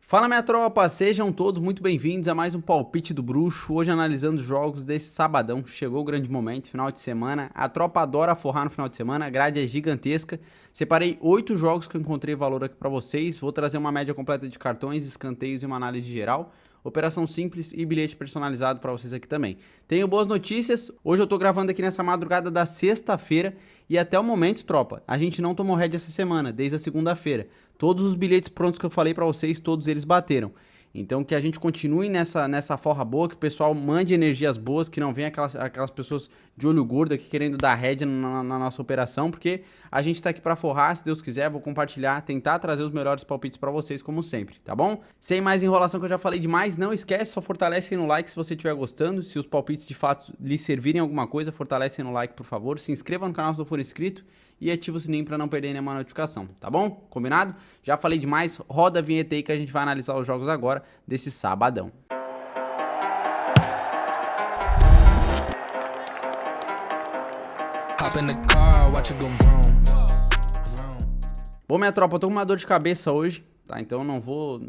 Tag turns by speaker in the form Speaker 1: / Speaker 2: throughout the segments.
Speaker 1: Fala minha tropa, sejam todos muito bem-vindos a mais um Palpite do Bruxo, hoje analisando os jogos desse sabadão, chegou o grande momento, final de semana, a tropa adora forrar no final de semana, a grade é gigantesca, separei 8 jogos que eu encontrei valor aqui pra vocês, vou trazer uma média completa de cartões, escanteios e uma análise geral, operação simples e bilhete personalizado pra vocês aqui também. Tenho boas notícias, hoje eu tô gravando aqui nessa madrugada da sexta-feira e até o momento, tropa, a gente não tomou head essa semana, desde a segunda-feira. Todos os bilhetes prontos que eu falei pra vocês, todos eles bateram. Então que a gente continue nessa forra boa, que o pessoal mande energias boas, que não venha aquelas pessoas de olho gordo aqui querendo dar head na nossa operação, porque a gente tá aqui pra forrar, se Deus quiser, vou compartilhar, tentar trazer os melhores palpites pra vocês, como sempre, tá bom? Sem mais enrolação que eu já falei demais, não esquece, só fortalece aí no like se você estiver gostando, se os palpites de fato lhe servirem alguma coisa, fortalece aí no like, por favor, se inscreva no canal se não for inscrito, e ativa o sininho para não perder nenhuma notificação, tá bom? Combinado? Já falei demais, roda a vinheta aí que a gente vai analisar os jogos agora desse sabadão. Bom, minha tropa, eu tô com uma dor de cabeça hoje, tá? Então eu não vou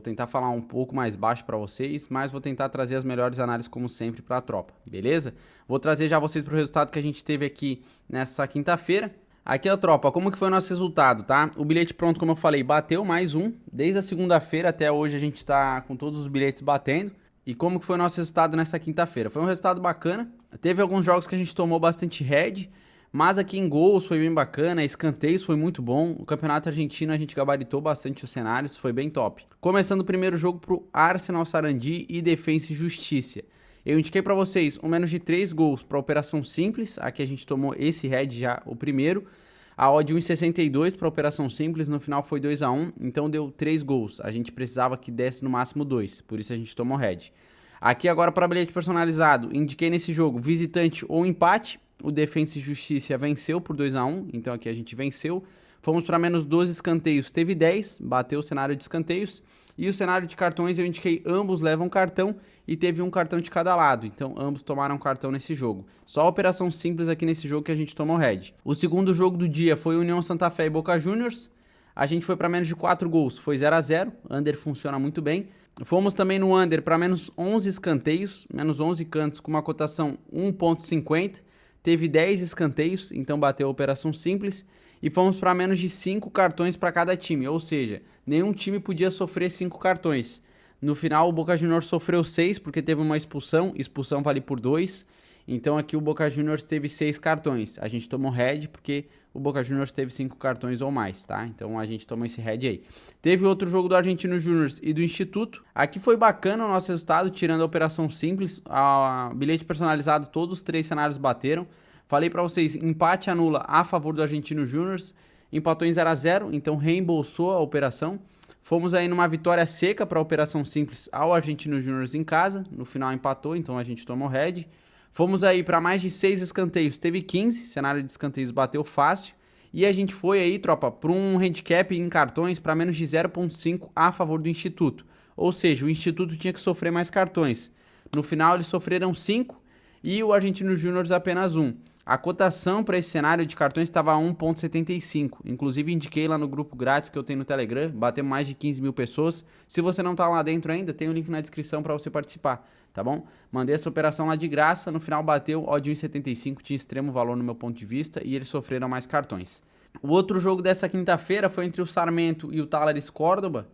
Speaker 1: tentar falar um pouco mais baixo para vocês, mas vou tentar trazer as melhores análises como sempre para a tropa, beleza? Vou trazer já vocês pro resultado que a gente teve aqui nessa quinta-feira. Aqui, ó, tropa, como que foi o nosso resultado, tá? O bilhete pronto, como eu falei, bateu mais um. Desde a segunda-feira até hoje a gente tá com todos os bilhetes batendo. E como que foi o nosso resultado nessa quinta-feira? Foi um resultado bacana. Teve alguns jogos que a gente tomou bastante head, mas aqui em gols foi bem bacana, escanteios foi muito bom. O campeonato argentino a gente gabaritou bastante os cenários, foi bem top. Começando o primeiro jogo pro Arsenal Sarandi e Defensa e Justiça. Eu indiquei para vocês um menos de 3 gols para operação simples, aqui a gente tomou esse head já, o primeiro. A odd 1,62 para operação simples, no final foi 2-1, então deu 3 gols. A gente precisava que desse no máximo 2, por isso a gente tomou head. Aqui agora para bilhete personalizado, indiquei nesse jogo visitante ou empate. O Defensa e Justiça venceu por 2-1, então aqui a gente venceu. Fomos para menos 12 escanteios, teve 10, bateu o cenário de escanteios. E o cenário de cartões eu indiquei ambos levam cartão e teve um cartão de cada lado. Então ambos tomaram cartão nesse jogo. Só a operação simples aqui nesse jogo que a gente tomou head. O segundo jogo do dia foi União Santa Fé e Boca Juniors. A gente foi para menos de 4 gols, foi 0-0. Under funciona muito bem. Fomos também no under para menos 11 escanteios, menos 11 cantos com uma cotação 1,50. Teve 10 escanteios, então bateu a operação simples. E fomos para menos de 5 cartões para cada time, ou seja, nenhum time podia sofrer 5 cartões. No final, o Boca Juniors sofreu 6 porque teve uma expulsão vale por 2. Então aqui o Boca Juniors teve 6 cartões. A gente tomou head porque o Boca Juniors teve 5 cartões ou mais, tá? Então a gente tomou esse head aí. Teve outro jogo do Argentino Juniors e do Instituto. Aqui foi bacana o nosso resultado, tirando a operação simples. A bilhete personalizado, todos os 3 cenários bateram. Falei pra vocês, empate anula a favor do Argentino Juniors, empatou em 0-0, então reembolsou a operação. Fomos aí numa vitória seca para a operação simples ao Argentino Juniors em casa, no final empatou, então a gente tomou head. Fomos aí para mais de 6 escanteios, teve 15, cenário de escanteios bateu fácil. E a gente foi aí, tropa, para um handicap em cartões para menos de 0,5 a favor do Instituto. Ou seja, o Instituto tinha que sofrer mais cartões. No final eles sofreram 5 e o Argentino Juniors apenas 1. A cotação para esse cenário de cartões estava a 1,75. Inclusive, indiquei lá no grupo grátis que eu tenho no Telegram. Bateu mais de 15 mil pessoas. Se você não está lá dentro ainda, tem o link na descrição para você participar, tá bom? Mandei essa operação lá de graça. No final, bateu odd 1,75. Tinha extremo valor no meu ponto de vista e eles sofreram mais cartões. O outro jogo dessa quinta-feira foi entre o Sarmento e o Talleres Córdoba.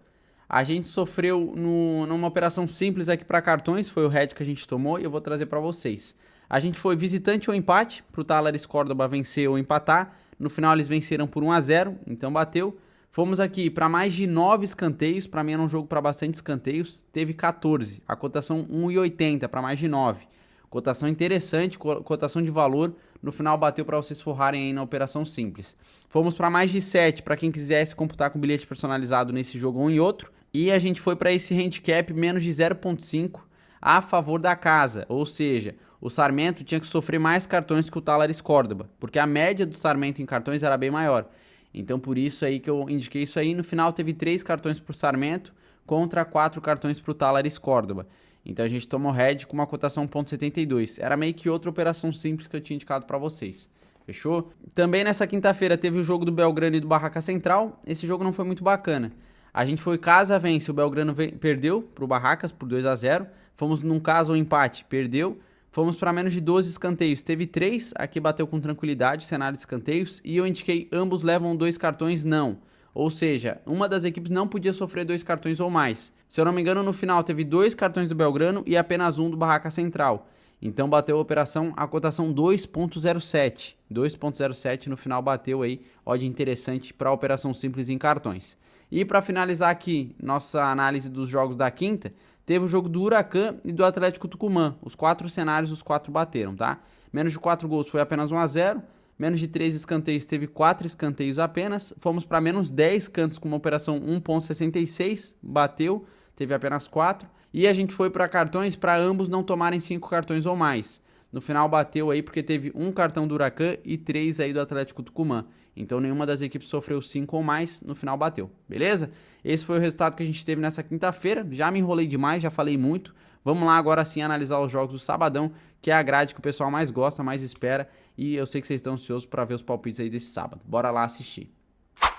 Speaker 1: A gente sofreu numa operação simples aqui para cartões. Foi o head que a gente tomou e eu vou trazer para vocês. A gente foi visitante ou empate, para o Talleres Córdoba vencer ou empatar. No final eles venceram por 1-0, então bateu. Fomos aqui para mais de 9 escanteios, para mim era um jogo para bastante escanteios. Teve 14, a cotação 1,80 para mais de 9. Cotação interessante, cotação de valor. No final bateu para vocês forrarem aí na operação simples. Fomos para mais de 7, para quem quisesse computar com bilhete personalizado nesse jogo ou em outro. E a gente foi para esse handicap menos de 0,5 a favor da casa, ou seja, o Sarmento tinha que sofrer mais cartões que o Talleres Córdoba, porque a média do Sarmento em cartões era bem maior. Então por isso aí que eu indiquei isso aí. No final teve 3 cartões para o Sarmento contra 4 cartões para o Talleres Córdoba. Então a gente tomou head com uma cotação 1,72. Era meio que outra operação simples que eu tinha indicado para vocês. Fechou? Também nessa quinta-feira teve o jogo do Belgrano e do Barraca Central. Esse jogo não foi muito bacana. A gente foi casa, vence, o Belgrano perdeu pro Barracas por 2-0. Fomos num caso, um empate, perdeu. Fomos para menos de 12 escanteios, teve 3, aqui bateu com tranquilidade o cenário de escanteios. E eu indiquei ambos levam 2 cartões, não. Ou seja, uma das equipes não podia sofrer 2 cartões ou mais. Se eu não me engano, no final teve 2 cartões do Belgrano e apenas um do Barraca Central. Então bateu a operação, a cotação 2.07. 2.07 no final bateu aí, odd interessante para a operação simples em cartões. E para finalizar aqui nossa análise dos jogos da quinta, teve o jogo do Huracan e do Atlético Tucumã. Os 4 cenários, os 4 bateram, tá? Menos de 4 gols foi apenas 1-0. Menos de 3 escanteios teve 4 escanteios apenas. Fomos para menos 10 cantos com uma operação 1.66. Bateu, teve apenas 4. E a gente foi para cartões para ambos não tomarem 5 cartões ou mais. No final bateu aí porque teve um cartão do Huracan e 3 aí do Atlético Tucumã. Então nenhuma das equipes sofreu 5 ou mais, no final bateu, beleza? Esse foi o resultado que a gente teve nessa quinta-feira. Já me enrolei demais, já falei muito. Vamos lá agora sim analisar os jogos do sabadão, que é a grade que o pessoal mais gosta, mais espera. E eu sei que vocês estão ansiosos para ver os palpites aí desse sábado. Bora lá assistir.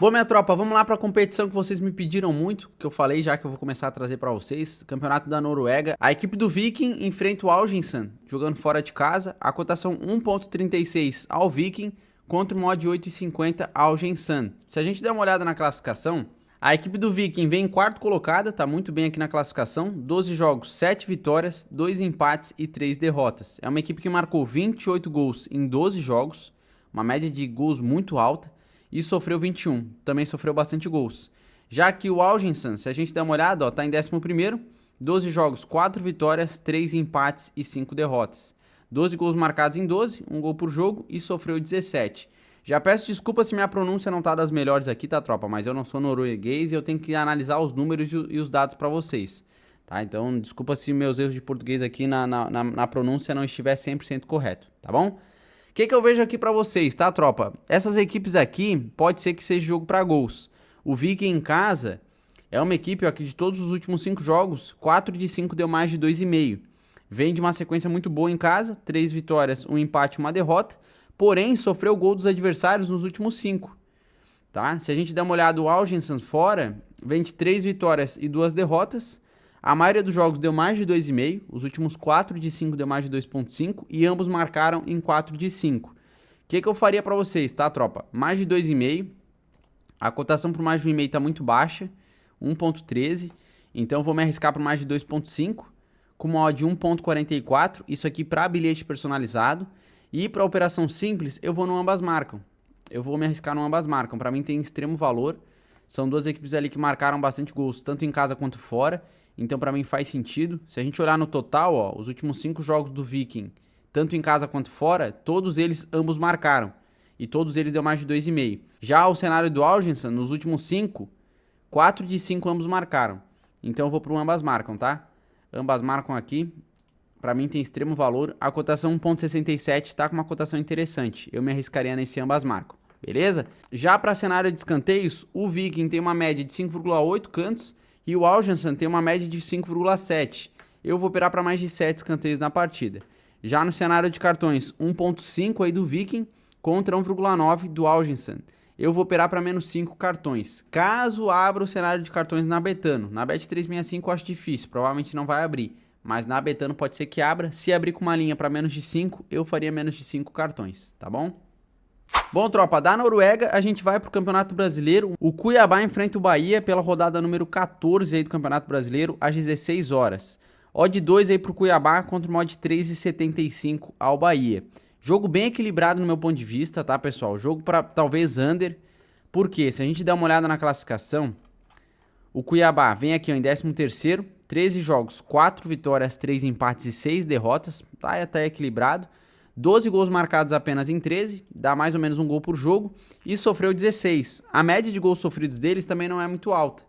Speaker 1: Bom, minha tropa, vamos lá para a competição que vocês me pediram muito, que eu falei já que eu vou começar a trazer para vocês. Campeonato da Noruega. A equipe do Viking enfrenta o Algensan, jogando fora de casa. A cotação 1.36 ao Viking contra uma odd de 8.50 ao Algensan. Se a gente der uma olhada na classificação, a equipe do Viking vem em quarto colocada, tá muito bem aqui na classificação. 12 jogos, 7 vitórias, 2 empates e 3 derrotas. É uma equipe que marcou 28 gols em 12 jogos, uma média de gols muito alta, e sofreu 21. Também sofreu bastante gols. Já que o Algensan, se a gente der uma olhada, ó, tá em 11º, 12 jogos, 4 vitórias, 3 empates e 5 derrotas. 12 gols marcados em 12, 1 gol por jogo, e sofreu 17. Já peço desculpa se minha pronúncia não tá das melhores aqui, tá, tropa? Mas eu não sou norueguês e eu tenho que analisar os números e os dados para vocês, tá? Então, desculpa se meus erros de português aqui na pronúncia não estiver 100% correto, tá bom? O que eu vejo aqui para vocês, tá, tropa? Essas equipes aqui, pode ser que seja jogo para gols. O Viking em casa é uma equipe, ó, que de todos os últimos 5 jogos, 4 de 5 deu mais de 2,5. Vem de uma sequência muito boa em casa, 3 vitórias, 1 empate e 1 derrota. Porém, sofreu gol dos adversários nos últimos 5, tá? Se a gente der uma olhada, o Algensan fora, vem de 3 vitórias e 2 derrotas. A maioria dos jogos deu mais de 2,5, os últimos 4 de 5 deu mais de 2,5 e ambos marcaram em 4 de 5. O que eu faria para vocês, tá, tropa? Mais de 2,5, a cotação por mais de 1,5 tá muito baixa, 1,13, então eu vou me arriscar por mais de 2,5, com uma odd de 1,44, isso aqui para bilhete personalizado. E para operação simples, eu vou no ambas marcam. Eu vou me arriscar no ambas marcam. Para mim tem extremo valor. São duas equipes ali que marcaram bastante gols, tanto em casa quanto fora. Então para mim faz sentido. Se a gente olhar no total, ó, os últimos 5 jogos do Viking, tanto em casa quanto fora, todos eles ambos marcaram. E todos eles deu mais de 2,5. Já o cenário do Algensan, nos últimos 5, 4 de 5 ambos marcaram. Então eu vou para o ambas marcam, tá? Ambas marcam aqui. Para mim tem extremo valor. A cotação 1.67 está com uma cotação interessante. Eu me arriscaria nesse ambas marcam, beleza? Já para cenário de escanteios, o Viking tem uma média de 5,8 cantos e o Algensan tem uma média de 5,7. Eu vou operar para mais de 7 escanteios na partida. Já no cenário de cartões, 1.5 aí do Viking contra 1,9 do Algensan. Eu vou operar para menos 5 cartões. Caso abra o cenário de cartões na Betano. Na Bet365 eu acho difícil, provavelmente não vai abrir. Mas na Betano pode ser que abra. Se abrir com uma linha para menos de 5, eu faria menos de 5 cartões, tá bom? Bom, tropa, da Noruega a gente vai pro Campeonato Brasileiro. O Cuiabá enfrenta o Bahia pela rodada número 14 aí do Campeonato Brasileiro, às 16 horas. Odd 2 aí pro Cuiabá contra uma odd 3,75 ao Bahia. Jogo bem equilibrado no meu ponto de vista, tá, pessoal? Jogo para talvez under. Por quê? Se a gente der uma olhada na classificação, o Cuiabá vem aqui ó, em 13º, 13 jogos, 4 vitórias, 3 empates e 6 derrotas, tá até equilibrado. 12 gols marcados apenas em 13, dá mais ou menos um gol por jogo, e sofreu 16. A média de gols sofridos deles também não é muito alta,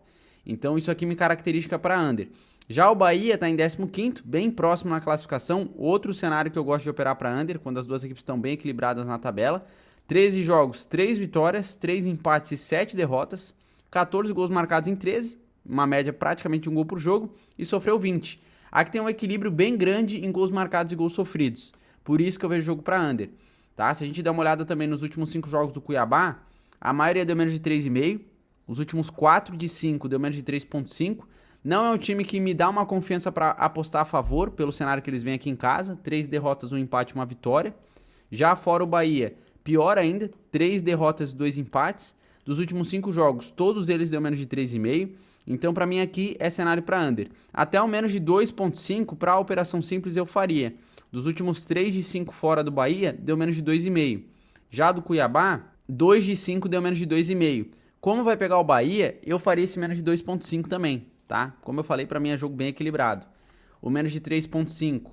Speaker 1: então isso aqui me caracteriza para under. Já o Bahia está em 15º, bem próximo na classificação, outro cenário que eu gosto de operar para under, quando as duas equipes estão bem equilibradas na tabela. 13 jogos, 3 vitórias, 3 empates e 7 derrotas, 14 gols marcados em 13, uma média praticamente de um gol por jogo, e sofreu 20. Aqui tem um equilíbrio bem grande em gols marcados e gols sofridos. Por isso que eu vejo jogo para under. Tá? Se a gente der uma olhada também nos últimos 5 jogos do Cuiabá, a maioria deu menos de 3,5. Os últimos 4 de 5 deu menos de 3,5. Não é um time que me dá uma confiança para apostar a favor, pelo cenário que eles vêm aqui em casa. 3 derrotas, 1 empate, 1 vitória. Já fora o Bahia, pior ainda, 3 derrotas e 2 empates. Dos últimos 5 jogos, todos eles deu menos de 3,5. Então, para mim aqui é cenário para under. Até o menos de 2,5 para a operação simples eu faria. Dos últimos 3 de 5 fora do Bahia, deu menos de 2,5. Já do Cuiabá, 2 de 5 deu menos de 2,5. Como vai pegar o Bahia, eu faria esse menos de 2,5 também, tá? Como eu falei, para mim é jogo bem equilibrado. O menos de 3,5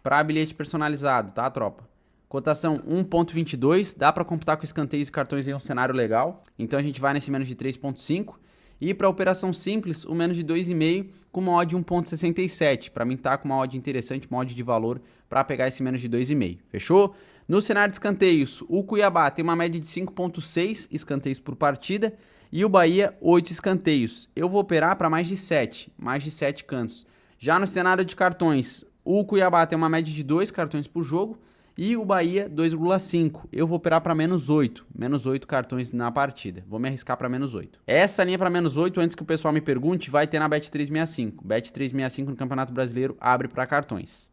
Speaker 1: para bilhete personalizado, tá, tropa? Cotação 1,22, dá para computar com escanteios e cartões em um cenário legal. Então a gente vai nesse menos de 3,5. E para operação simples, o menos de 2,5 com uma odd de 1,67. Para mim tá com uma odd interessante, uma odd de valor para pegar esse menos de 2,5. Fechou? No cenário de escanteios, o Cuiabá tem uma média de 5,6 escanteios por partida e o Bahia 8 escanteios. Eu vou operar para mais de 7 cantos. Já no cenário de cartões, o Cuiabá tem uma média de 2 cartões por jogo e o Bahia 2,5. Eu vou operar para menos 8 cartões na partida. Vou me arriscar para menos 8. Essa linha para menos 8, antes que o pessoal me pergunte, vai ter na Bet365. Bet365 no Campeonato Brasileiro abre para cartões.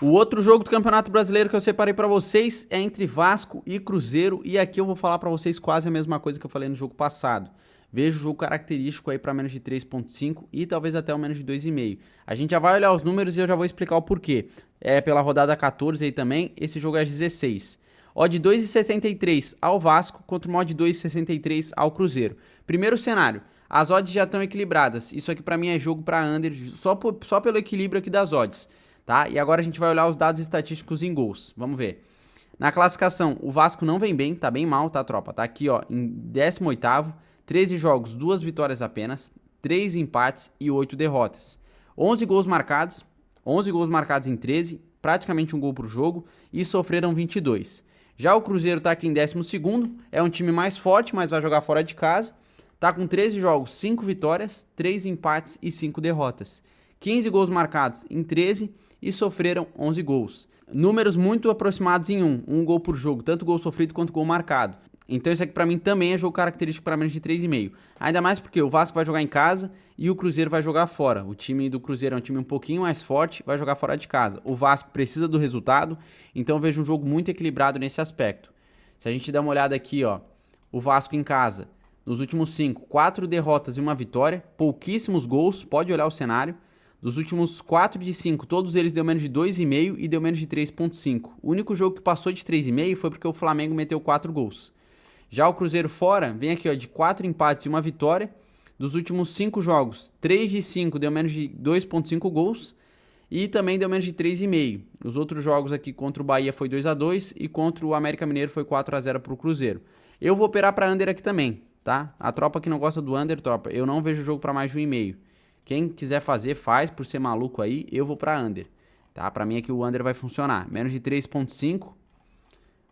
Speaker 1: O outro jogo do Campeonato Brasileiro que eu separei para vocês é entre Vasco e Cruzeiro, e aqui eu vou falar para vocês quase a mesma coisa que eu falei no jogo passado. Vejo o jogo característico aí para menos de 3,5 e talvez até o menos de 2,5. A gente já vai olhar os números e eu já vou explicar o porquê. É pela rodada 14 aí também, esse jogo é às 16. Odd 2,63 ao Vasco contra o odd 2,63 ao Cruzeiro. Primeiro cenário, as odds já estão equilibradas. Isso aqui para mim é jogo para under, só pelo equilíbrio aqui das odds. Tá? E agora a gente vai olhar os dados estatísticos em gols. Vamos ver. Na classificação, o Vasco não vem bem, tá bem mal, tá, tropa? Tá aqui, ó, em 18º, 13 jogos, 2 vitórias apenas, 3 empates e 8 derrotas. 11 gols marcados em 13, praticamente um gol por jogo, e sofreram 22. Já o Cruzeiro tá aqui em 12º, é um time mais forte, mas vai jogar fora de casa. Tá com 13 jogos, 5 vitórias, 3 empates e 5 derrotas. 15 gols marcados em 13 e sofreram 11 gols. Números muito aproximados em um gol por jogo, tanto gol sofrido quanto gol marcado. Então isso aqui para mim também é jogo característico para menos de 3,5. Ainda mais porque o Vasco vai jogar em casa e o Cruzeiro vai jogar fora. O time do Cruzeiro é um time um pouquinho mais forte, vai jogar fora de casa. O Vasco precisa do resultado, então eu vejo um jogo muito equilibrado nesse aspecto. Se a gente der uma olhada aqui, ó, o Vasco em casa, nos últimos 5, 4 derrotas e 1 vitória, pouquíssimos gols, pode olhar o cenário. Dos últimos 4 de 5, todos eles deu menos de 2,5 e deu menos de 3,5. O único jogo que passou de 3,5 foi porque o Flamengo meteu 4 gols. Já o Cruzeiro fora, vem aqui ó, de 4 empates e 1 vitória. Dos últimos 5 jogos, 3 de 5 deu menos de 2,5 gols e também deu menos de 3,5. Os outros jogos aqui contra o Bahia foi 2-2 e contra o América Mineiro foi 4-0 para o Cruzeiro. Eu vou operar para under aqui também, tá? A tropa que não gosta do under, tropa, eu não vejo o jogo para mais de 1,5. Quem quiser fazer, faz, por ser maluco aí, eu vou para under, tá? Para mim aqui o under vai funcionar, menos de 3,5,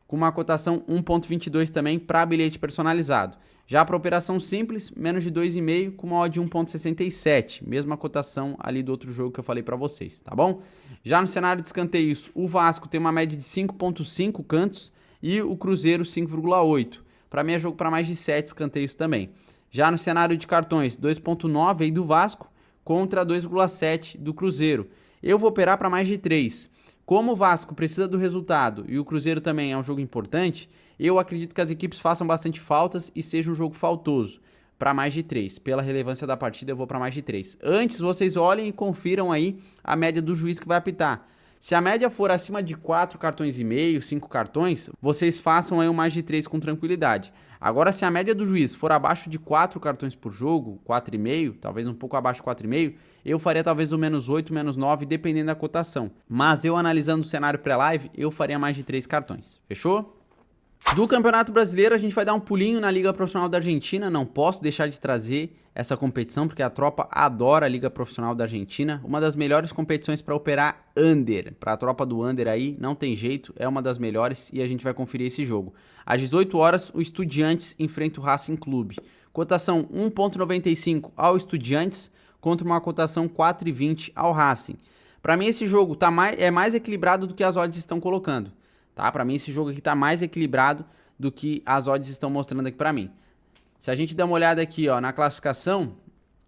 Speaker 1: com uma cotação 1,22 também para bilhete personalizado. Já para operação simples, menos de 2,5, com uma odd de 1,67, mesma cotação ali do outro jogo que eu falei para vocês, tá bom? Já no cenário de escanteios, o Vasco tem uma média de 5,5 cantos e o Cruzeiro 5,8. Para mim é jogo para mais de 7 escanteios também. Já no cenário de cartões, 2,9 aí do Vasco, contra 2,7 do Cruzeiro. Eu vou operar para mais de 3. Como o Vasco precisa do resultado e o Cruzeiro também é um jogo importante, eu acredito que as equipes façam bastante faltas e seja um jogo faltoso. Para mais de 3. Pela relevância da partida, eu vou para mais de 3. Antes, vocês olhem e confiram aí a média do juiz que vai apitar. Se a média for acima de 4 cartões e meio, 5 cartões, vocês façam aí um mais de 3 com tranquilidade. Agora, se a média do juiz for abaixo de 4 cartões por jogo, 4,5, talvez um pouco abaixo de 4,5, eu faria talvez o menos 8, menos 9, dependendo da cotação. Mas eu analisando o cenário pré-live, eu faria mais de 3 cartões. Fechou? Do Campeonato Brasileiro, a gente vai dar um pulinho na Liga Profissional da Argentina. Não posso deixar de trazer essa competição, porque a tropa adora a Liga Profissional da Argentina. Uma das melhores competições para operar under. Para a tropa do under aí, não tem jeito, é uma das melhores e a gente vai conferir esse jogo. Às 18 horas, o Estudiantes enfrenta o Racing Clube. Cotação 1,95 ao Estudiantes contra uma cotação 4,20 ao Racing. Para mim, esse jogo é mais equilibrado do que as odds estão colocando. Tá? Para mim esse jogo aqui tá mais equilibrado do que as odds estão mostrando aqui para mim. Se a gente der uma olhada aqui, ó, na classificação,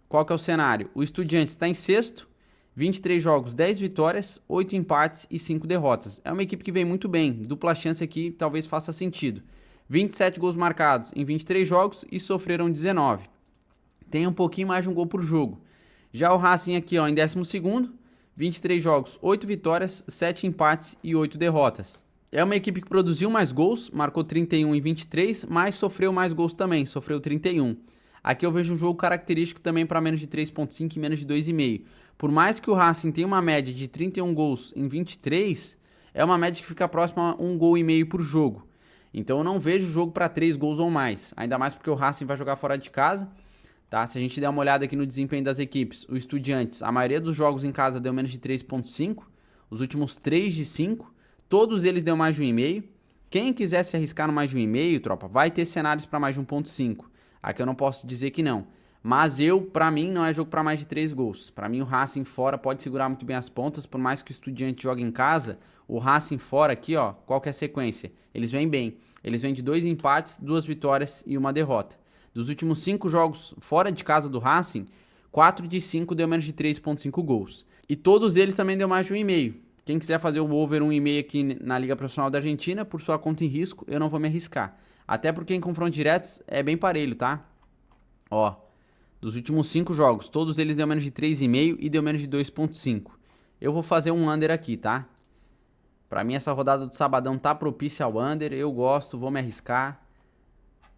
Speaker 1: qual que é o cenário? O Estudiantes está em sexto, 23 jogos, 10 vitórias, 8 empates e 5 derrotas. É uma equipe que vem muito bem, dupla chance aqui talvez faça sentido. 27 gols marcados em 23 jogos e sofreram 19. Tem um pouquinho mais de um gol por jogo. Já o Racing aqui, ó, em 12º, 23 jogos, 8 vitórias, 7 empates e 8 derrotas. É uma equipe que produziu mais gols, marcou 31 em 23, mas sofreu mais gols também, sofreu 31. Aqui eu vejo um jogo característico também para menos de 3.5 e menos de 2,5. Por mais que o Racing tenha uma média de 31 gols em 23, é uma média que fica próxima a 1,5 gol por jogo. Então eu não vejo jogo para 3 gols ou mais, ainda mais porque o Racing vai jogar fora de casa. Tá? Se a gente der uma olhada aqui no desempenho das equipes, o Estudiantes, a maioria dos jogos em casa deu menos de 3.5, os últimos 3 de 5, todos eles deu mais de 1,5. Quem quiser se arriscar no mais de 1,5, tropa, vai ter cenários para mais de 1.5. Aqui eu não posso dizer que não. Mas para mim, não é jogo para mais de 3 gols. Para mim, o Racing fora pode segurar muito bem as pontas, por mais que o Estudiante jogue em casa, o Racing fora aqui, ó, qual que é a sequência? Eles vêm bem. Eles vêm de 2 empates, 2 vitórias e 1 derrota. Dos últimos 5 jogos fora de casa do Racing, 4 de 5 deu menos de 3.5 gols. E todos eles também deu mais de 1,5. Quem quiser fazer o over 1,5 aqui na Liga Profissional da Argentina, por sua conta em risco, eu não vou me arriscar. Até porque em confrontos diretos é bem parelho, tá? Ó, dos últimos 5 jogos, todos eles deu menos de 3,5 e deu menos de 2.5. Eu vou fazer um under aqui, tá? Pra mim essa rodada do sabadão tá propícia ao under, eu gosto, vou me arriscar.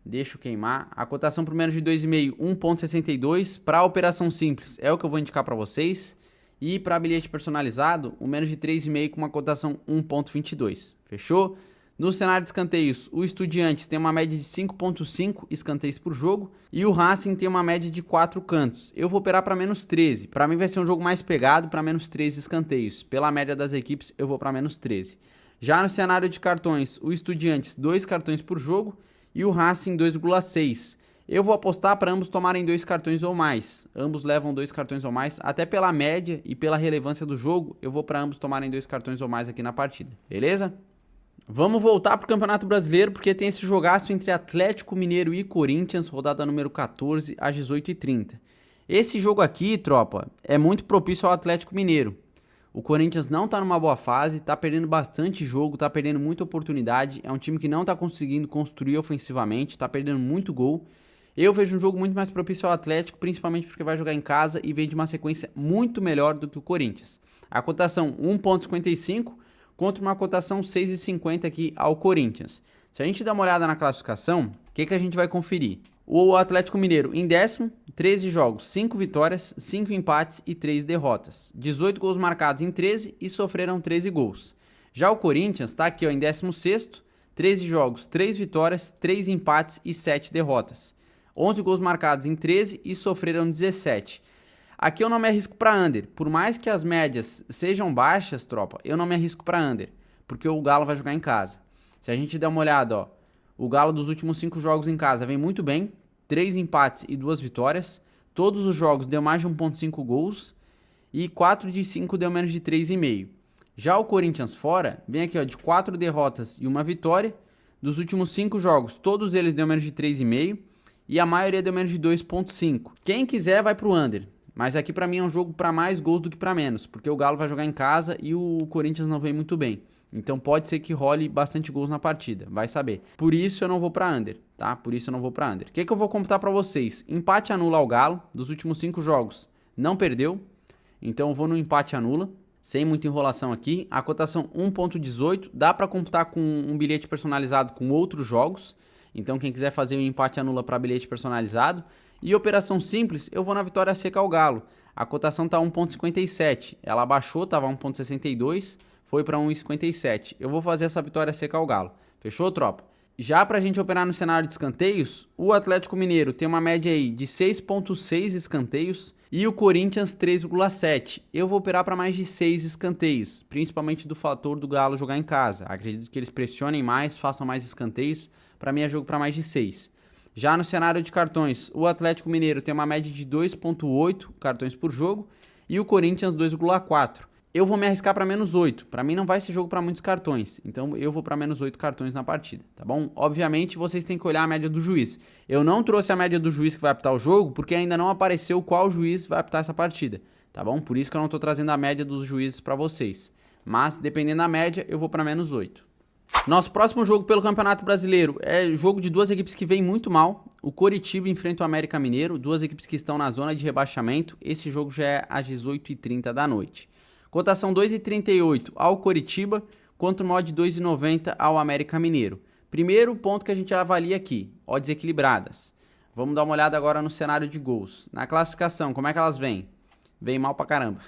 Speaker 1: Deixa eu queimar. A cotação por menos de 2,5, 1.62. Para operação simples é o que eu vou indicar para vocês. E para bilhete personalizado, o menos de 3,5 com uma cotação 1.22. Fechou? No cenário de escanteios, o Estudiantes tem uma média de 5.5 escanteios por jogo e o Racing tem uma média de 4 cantos. Eu vou operar para menos 13. Para mim vai ser um jogo mais pegado para menos 13 escanteios. Pela média das equipes, eu vou para menos 13. Já no cenário de cartões, o Estudiantes 2 cartões por jogo e o Racing 2,6. Eu vou apostar para ambos tomarem 2 cartões ou mais. Ambos levam 2 cartões ou mais, até pela média e pela relevância do jogo, eu vou para ambos tomarem 2 cartões ou mais aqui na partida. Beleza? Vamos voltar para o Campeonato Brasileiro, porque tem esse jogaço entre Atlético Mineiro e Corinthians, rodada número 14, às 18h30. Esse jogo aqui, tropa, é muito propício ao Atlético Mineiro. O Corinthians não tá numa boa fase, tá perdendo bastante jogo, tá perdendo muita oportunidade. É um time que não tá conseguindo construir ofensivamente, tá perdendo muito gol. Eu vejo um jogo muito mais propício ao Atlético, principalmente porque vai jogar em casa e vem de uma sequência muito melhor do que o Corinthians. A cotação 1.55 contra uma cotação 6,50 aqui ao Corinthians. Se a gente dá uma olhada na classificação, o que a gente vai conferir? O Atlético Mineiro em 10º, 13 jogos, 5 vitórias, 5 empates e 3 derrotas. 18 gols marcados em 13 e sofreram 13 gols. Já o Corinthians está aqui ó, em 16º, 13 jogos, 3 vitórias, 3 empates e 7 derrotas. 11 gols marcados em 13 e sofreram 17. Aqui eu não me arrisco para under. Por mais que as médias sejam baixas, tropa, eu não me arrisco para under, porque o Galo vai jogar em casa. Se a gente der uma olhada, ó, o Galo dos últimos 5 jogos em casa vem muito bem, 3 empates e 2 vitórias. Todos os jogos deu mais de 1.5 gols e 4 de 5 deu menos de 3,5. Já o Corinthians fora, vem aqui ó, de 4 derrotas e 1 vitória. Dos últimos 5 jogos, todos eles deu menos de 3,5 e a maioria deu menos de 2.5. Quem quiser vai pro under, mas aqui pra mim é um jogo para mais gols do que para menos, porque o Galo vai jogar em casa e o Corinthians não vem muito bem. Então pode ser que role bastante gols na partida, vai saber. Por isso eu não vou para under, tá? Por isso eu não vou para under. O que eu vou computar para vocês? Empate anula ao Galo, dos últimos 5 jogos não perdeu, então eu vou no empate anula, sem muita enrolação aqui. A cotação 1.18, dá para computar com um bilhete personalizado com outros jogos. Então quem quiser fazer um empate anula para bilhete personalizado. E operação simples, eu vou na vitória seca ao Galo. A cotação tá 1.57, ela abaixou, tava 1.62, foi para 1,57. Eu vou fazer essa vitória seca ao Galo. Fechou, tropa? Já pra gente operar no cenário de escanteios, o Atlético Mineiro tem uma média aí de 6.6 escanteios e o Corinthians 3,7. Eu vou operar para mais de 6 escanteios, principalmente do fator do Galo jogar em casa. Acredito que eles pressionem mais, façam mais escanteios. Para mim é jogo para mais de 6. Já no cenário de cartões, o Atlético Mineiro tem uma média de 2.8 cartões por jogo e o Corinthians 2,4. eu vou me arriscar para menos 8. Para mim não vai ser jogo para muitos cartões. Então eu vou para menos 8 cartões na partida, tá bom? Obviamente vocês têm que olhar a média do juiz. Eu não trouxe a média do juiz que vai apitar o jogo, porque ainda não apareceu qual juiz vai apitar essa partida, tá bom? Por isso que eu não tô trazendo a média dos juízes para vocês. Mas dependendo da média, eu vou para menos 8. Nosso próximo jogo pelo Campeonato Brasileiro é jogo de duas equipes que vêm muito mal. O Coritiba enfrenta o América Mineiro, duas equipes que estão na zona de rebaixamento. Esse jogo já é às 18h30 da noite. Cotação 2,38 ao Coritiba, contra uma odd de 2,90 ao América Mineiro. Primeiro ponto que a gente avalia aqui, odds equilibradas. Vamos dar uma olhada agora no cenário de gols. Na classificação, como é que elas vêm? Vêm mal pra caramba.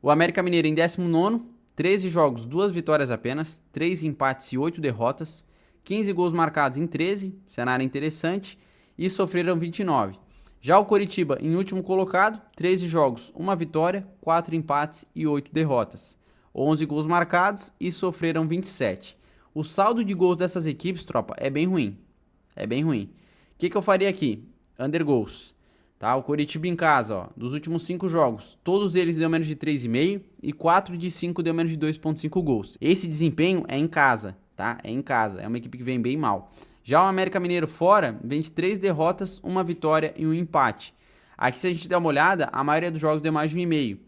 Speaker 1: O América Mineiro em 19º, 13 jogos, 2 vitórias apenas, 3 empates e 8 derrotas, 15 gols marcados em 13, cenário interessante, e sofreram 29. Já o Coritiba, em último colocado, 13 jogos, 1 vitória, 4 empates e 8 derrotas, 11 gols marcados e sofreram 27. O saldo de gols dessas equipes, tropa, é bem ruim. É bem ruim. O que eu faria aqui? Under goals. Tá, o Coritiba em casa, ó, dos últimos 5 jogos, todos eles deu menos de 3,5 e 4 de 5 deu menos de 2,5 gols. Esse desempenho é em casa, tá? É em casa, é uma equipe que vem bem mal. Já o América Mineiro fora, vem de 3 derrotas, 1 vitória e 1 empate. Aqui, se a gente der uma olhada, a maioria dos jogos deu mais de 1,5.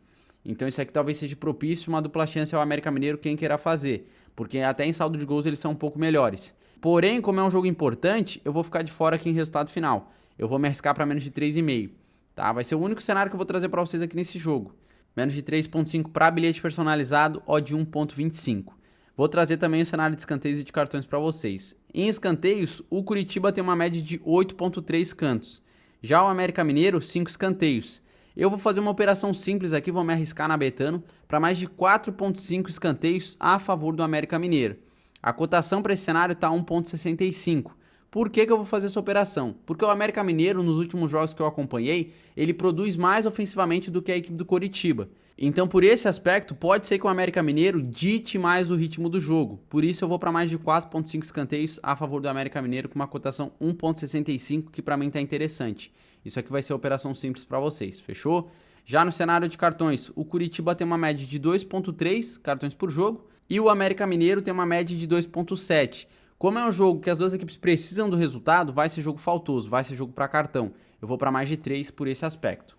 Speaker 1: Então isso aqui talvez seja propício, uma dupla chance ao América Mineiro, quem queira fazer. Porque até em saldo de gols eles são um pouco melhores. Porém, como é um jogo importante, eu vou ficar de fora aqui em resultado final. Eu vou me arriscar para menos de 3,5, tá? Vai ser o único cenário que eu vou trazer para vocês aqui nesse jogo. Menos de 3,5 para bilhete personalizado, odd 1,25. Vou trazer também o cenário de escanteios e de cartões para vocês. Em escanteios, o Curitiba tem uma média de 8,3 cantos. Já o América Mineiro, 5 escanteios. Eu vou fazer uma operação simples aqui, vou me arriscar na Betano para mais de 4,5 escanteios a favor do América Mineiro. A cotação para esse cenário está 1,65. Por que eu vou fazer essa operação? Porque o América Mineiro, nos últimos jogos que eu acompanhei, ele produz mais ofensivamente do que a equipe do Coritiba. Então, por esse aspecto, pode ser que o América Mineiro dite mais o ritmo do jogo. Por isso, eu vou para mais de 4,5 escanteios a favor do América Mineiro com uma cotação 1,65, que para mim está interessante. Isso aqui vai ser operação simples para vocês, fechou? Já no cenário de cartões, o Curitiba tem uma média de 2,3 cartões por jogo e o América Mineiro tem uma média de 2,7. Como é um jogo que as duas equipes precisam do resultado, vai ser jogo faltoso, vai ser jogo para cartão. Eu vou para mais de 3 por esse aspecto.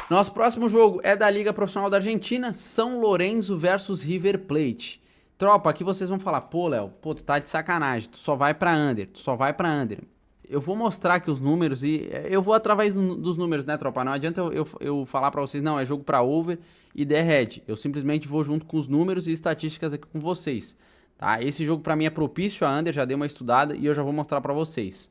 Speaker 1: Nosso próximo jogo é da Liga Profissional da Argentina, São Lourenço versus River Plate. Tropa, aqui vocês vão falar, pô, Léo, pô, tu tá de sacanagem, tu só vai pra under, tu só vai pra under. Eu vou mostrar aqui os números e eu vou através dos números, né, tropa? Não adianta eu falar pra vocês, não, é jogo pra over e der head. Eu simplesmente vou junto com os números e estatísticas aqui com vocês. Tá? Esse jogo pra mim é propício a under, já dei uma estudada e eu já vou mostrar pra vocês.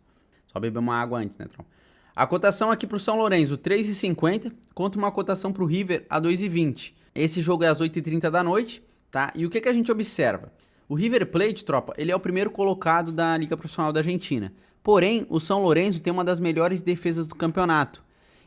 Speaker 1: Só beber uma água antes, né, tropa? A cotação aqui pro São Lourenço, 3,50, contra uma cotação pro River a 2,20. Esse jogo é às 8h30 da noite, tá? E o que a gente observa? O River Plate, tropa, ele é o primeiro colocado da Liga Profissional da Argentina. Porém, o São Lourenço tem uma das melhores defesas do campeonato.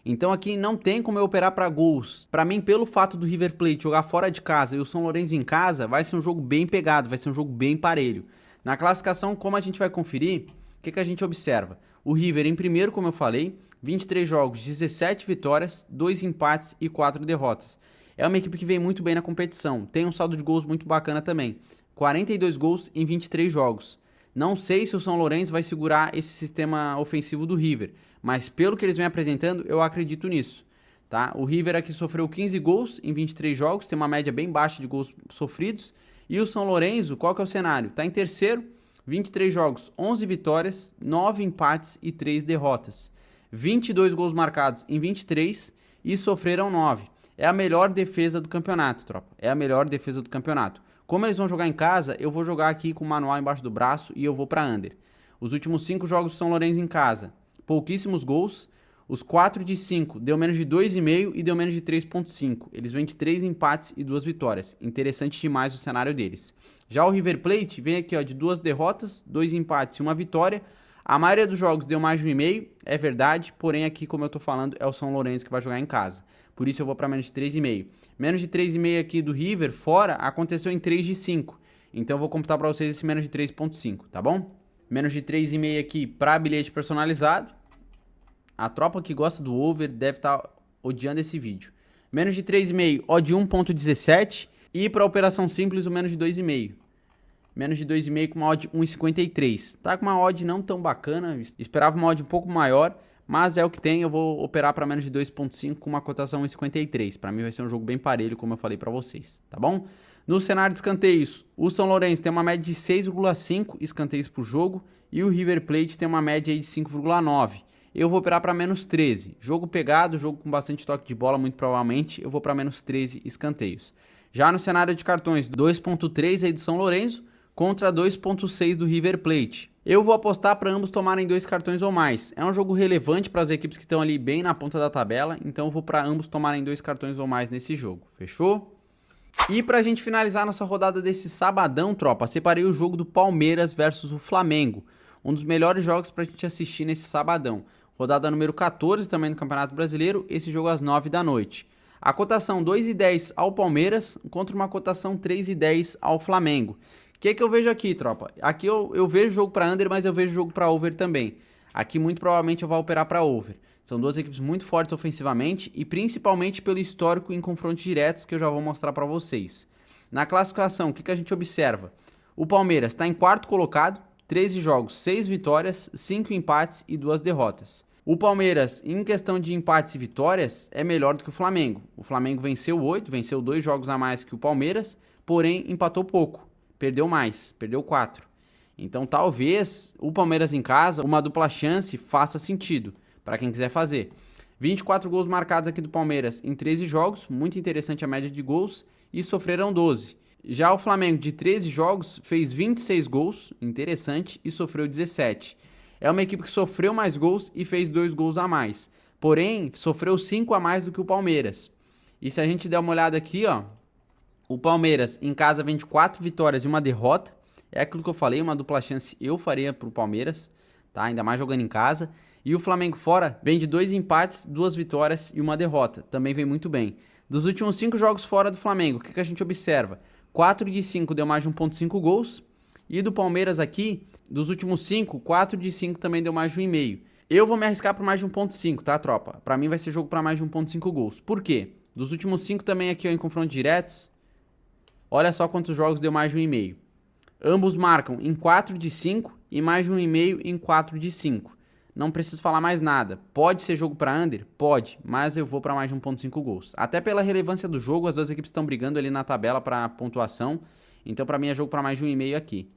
Speaker 1: Então aqui não tem como eu operar para gols. Para mim, pelo fato do River Plate jogar fora de casa e o São Lourenço em casa, vai ser um jogo bem pegado, vai ser um jogo bem parelho. Na classificação, como a gente vai conferir, o que a gente observa? O River em primeiro, como eu falei, 23 jogos, 17 vitórias, 2 empates e 4 derrotas. É uma equipe que vem muito bem na competição, tem um saldo de gols muito bacana também. 42 gols em 23 jogos. Não sei se o São Lourenço vai segurar esse sistema ofensivo do River, mas pelo que eles vêm apresentando, eu acredito nisso. Tá? O River aqui sofreu 15 gols em 23 jogos, tem uma média bem baixa de gols sofridos. E o São Lourenço, qual que é o cenário? Está em terceiro, 23 jogos, 11 vitórias, 9 empates e 3 derrotas. 22 gols marcados em 23 e sofreram 9. É a melhor defesa do campeonato, tropa. É a melhor defesa do campeonato. Como eles vão jogar em casa, eu vou jogar aqui com o manual embaixo do braço e eu vou para under. Os últimos 5 jogos do São Lourenço em casa, pouquíssimos gols. Os 4 de 5 deu menos de 2,5 e deu menos de 3,5. Eles vêm de 3 empates e 2 vitórias. Interessante demais o cenário deles. Já o River Plate vem aqui ó, de 2 derrotas, 2 empates e 1 vitória. A maioria dos jogos deu mais de 1,5, é verdade, porém aqui, como eu tô falando, é o São Lourenço que vai jogar em casa. Por isso eu vou para menos de 3,5. Menos de 3,5 aqui do River, fora, aconteceu em 3 de 5. Então eu vou computar para vocês esse menos de 3,5, tá bom? Menos de 3,5 aqui para bilhete personalizado. A tropa que gosta do over deve estar odiando esse vídeo. Menos de 3,5, odd 1,17. E para operação simples, o menos de 2,5. Menos de 2,5 com uma odd 1,53. Tá com uma odd não tão bacana, esperava uma odd um pouco maior, mas é o que tem. Eu vou operar para menos de 2,5 com uma cotação 1,53. Para mim vai ser um jogo bem parelho, como eu falei para vocês, tá bom? No cenário de escanteios, o São Lourenço tem uma média de 6,5 escanteios por jogo e o River Plate tem uma média de 5,9. Eu vou operar para menos 13. Jogo pegado, jogo com bastante toque de bola, muito provavelmente, eu vou para menos 13 escanteios. Já no cenário de cartões, 2,3 aí do São Lourenço contra 2,6 do River Plate. Eu vou apostar para ambos tomarem 2 cartões ou mais. É um jogo relevante para as equipes que estão ali bem na ponta da tabela, então eu vou para ambos tomarem 2 cartões ou mais nesse jogo. Fechou? E para a gente finalizar nossa rodada desse sabadão, tropa, separei o jogo do Palmeiras versus o Flamengo. Um dos melhores jogos para a gente assistir nesse sabadão. Rodada número 14 também no Campeonato Brasileiro, esse jogo às 9 da noite. A cotação 2,10 ao Palmeiras contra uma cotação 3,10 ao Flamengo. O que eu vejo aqui, tropa? Aqui eu vejo jogo para under, mas eu vejo jogo para over também. Aqui muito provavelmente eu vou operar para over. São duas equipes muito fortes ofensivamente e principalmente pelo histórico em confrontos diretos que eu já vou mostrar para vocês. Na classificação, o que a gente observa? O Palmeiras está em quarto colocado, 13 jogos, 6 vitórias, 5 empates e 2 derrotas. O Palmeiras, em questão de empates e vitórias, é melhor do que o Flamengo. O Flamengo venceu 8, venceu 2 jogos a mais que o Palmeiras, porém empatou pouco. Perdeu mais, perdeu 4. Então talvez o Palmeiras em casa, uma dupla chance, faça sentido para quem quiser fazer. 24 gols marcados aqui do Palmeiras em 13 jogos, muito interessante a média de gols, e sofreram 12. Já o Flamengo de 13 jogos fez 26 gols, interessante, e sofreu 17. É uma equipe que sofreu mais gols e fez 2 gols a mais. Porém, sofreu 5 a mais do que o Palmeiras. E se a gente der uma olhada aqui, ó, o Palmeiras em casa vem de 4 vitórias e uma derrota. É aquilo que eu falei, uma dupla chance eu faria pro Palmeiras, tá? Ainda mais jogando em casa. E o Flamengo fora vem de 2 empates, 2 vitórias e uma derrota. Também vem muito bem. Dos últimos 5 jogos fora do Flamengo, o que a gente observa? 4 de 5 deu mais de 1,5 gols. E do Palmeiras aqui, dos últimos 5, 4 de 5 também deu mais de 1,5. Eu vou me arriscar por mais de 1,5, tá, tropa? Pra mim vai ser jogo para mais de 1,5 gols. Por quê? Dos últimos 5 também aqui ó, em confronto diretos, olha só quantos jogos deu mais de 1,5. Ambos marcam em 4 de 5 e mais de 1,5 em 4 de 5. Não preciso falar mais nada. Pode ser jogo para under? Pode, mas eu vou para mais de 1,5 gols. Até pela relevância do jogo, as duas equipes estão brigando ali na tabela para pontuação. Então, para mim, é jogo para mais de 1,5 aqui.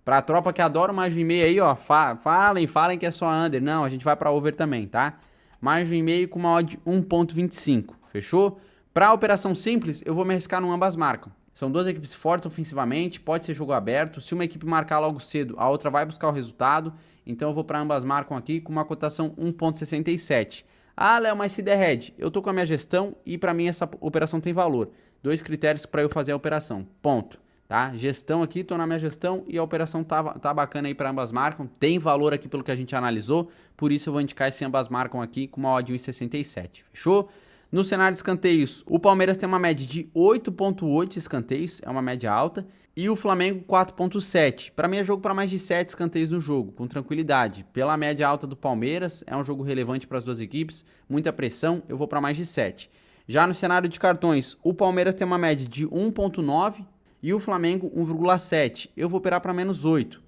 Speaker 1: Para a tropa que adora mais de 1,5 aí, ó, falem que é só under. Não, a gente vai para over também, tá? Mais de 1,5 com uma odd 1,25. Fechou? Para a operação simples, eu vou me arriscar no ambas marcam. São duas equipes fortes ofensivamente, pode ser jogo aberto. Se uma equipe marcar logo cedo, a outra vai buscar o resultado. Então eu vou para ambas marcam aqui com uma cotação 1,67. Ah, Léo, mas se der head, eu tô com a minha gestão e para mim essa operação tem valor. 2 critérios para eu fazer a operação. Ponto. Tá? Gestão aqui, tô na minha gestão e a operação tá bacana aí para ambas marcam. Tem valor aqui pelo que a gente analisou, por isso eu vou indicar esse ambas marcam aqui com uma odd 1,67. Fechou? No cenário de escanteios, o Palmeiras tem uma média de 8,8 escanteios, é uma média alta, e o Flamengo 4,7. Para mim é jogo para mais de 7 escanteios no jogo, com tranquilidade. Pela média alta do Palmeiras, é um jogo relevante para as duas equipes, muita pressão, eu vou para mais de 7. Já no cenário de cartões, o Palmeiras tem uma média de 1,9 e o Flamengo 1,7. Eu vou operar para menos 8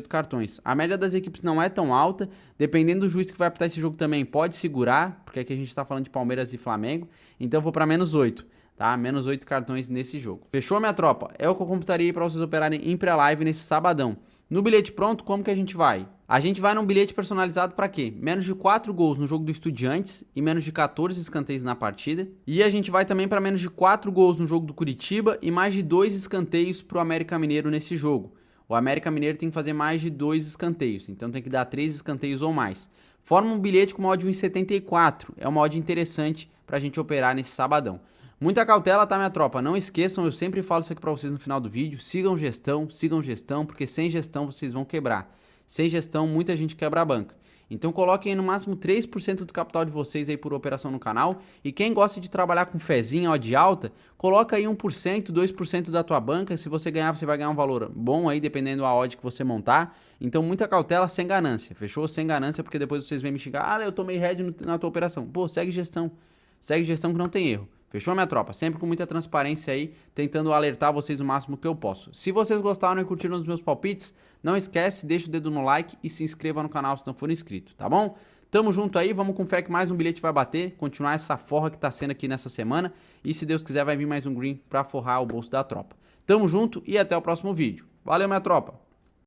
Speaker 1: cartões. A média das equipes não é tão alta, dependendo do juiz que vai apitar esse jogo também pode segurar, porque aqui a gente está falando de Palmeiras e Flamengo, então eu vou para menos 8, tá? Menos 8 cartões nesse jogo. Fechou, minha tropa? É o que eu computaria para vocês operarem em pré-live nesse sabadão. No bilhete pronto, como que a gente vai? A gente vai num bilhete personalizado para quê? Menos de 4 gols no jogo do Estudiantes e menos de 14 escanteios na partida. E a gente vai também para menos de 4 gols no jogo do Curitiba e mais de 2 escanteios para o América Mineiro nesse jogo. O América Mineiro tem que fazer mais de 2 escanteios, então tem que dar 3 escanteios ou mais. Forma um bilhete com uma odd 1,74, é uma odd interessante para a gente operar nesse sabadão. Muita cautela, tá, minha tropa? Não esqueçam, eu sempre falo isso aqui pra vocês no final do vídeo. Sigam gestão, porque sem gestão vocês vão quebrar. Sem gestão, muita gente quebra a banca. Então coloquem aí no máximo 3% do capital de vocês aí por operação no canal. E quem gosta de trabalhar com fezinha, odd alta, coloca aí 1%, 2% da tua banca. Se você ganhar, você vai ganhar um valor bom aí, dependendo da odd que você montar. Então muita cautela, sem ganância. Fechou? Sem ganância, porque depois vocês vêm me xingar. Ah, eu tomei head na tua operação. Pô, segue gestão. Segue gestão que não tem erro. Fechou, minha tropa? Sempre com muita transparência aí, tentando alertar vocês o máximo que eu posso. Se vocês gostaram e curtiram os meus palpites, não esquece, deixa o dedo no like e se inscreva no canal se não for inscrito, tá bom? Tamo junto aí, vamos com fé que mais um bilhete vai bater, continuar essa forra que tá sendo aqui nessa semana e se Deus quiser vai vir mais um green pra forrar o bolso da tropa. Tamo junto e até o próximo vídeo. Valeu, minha tropa!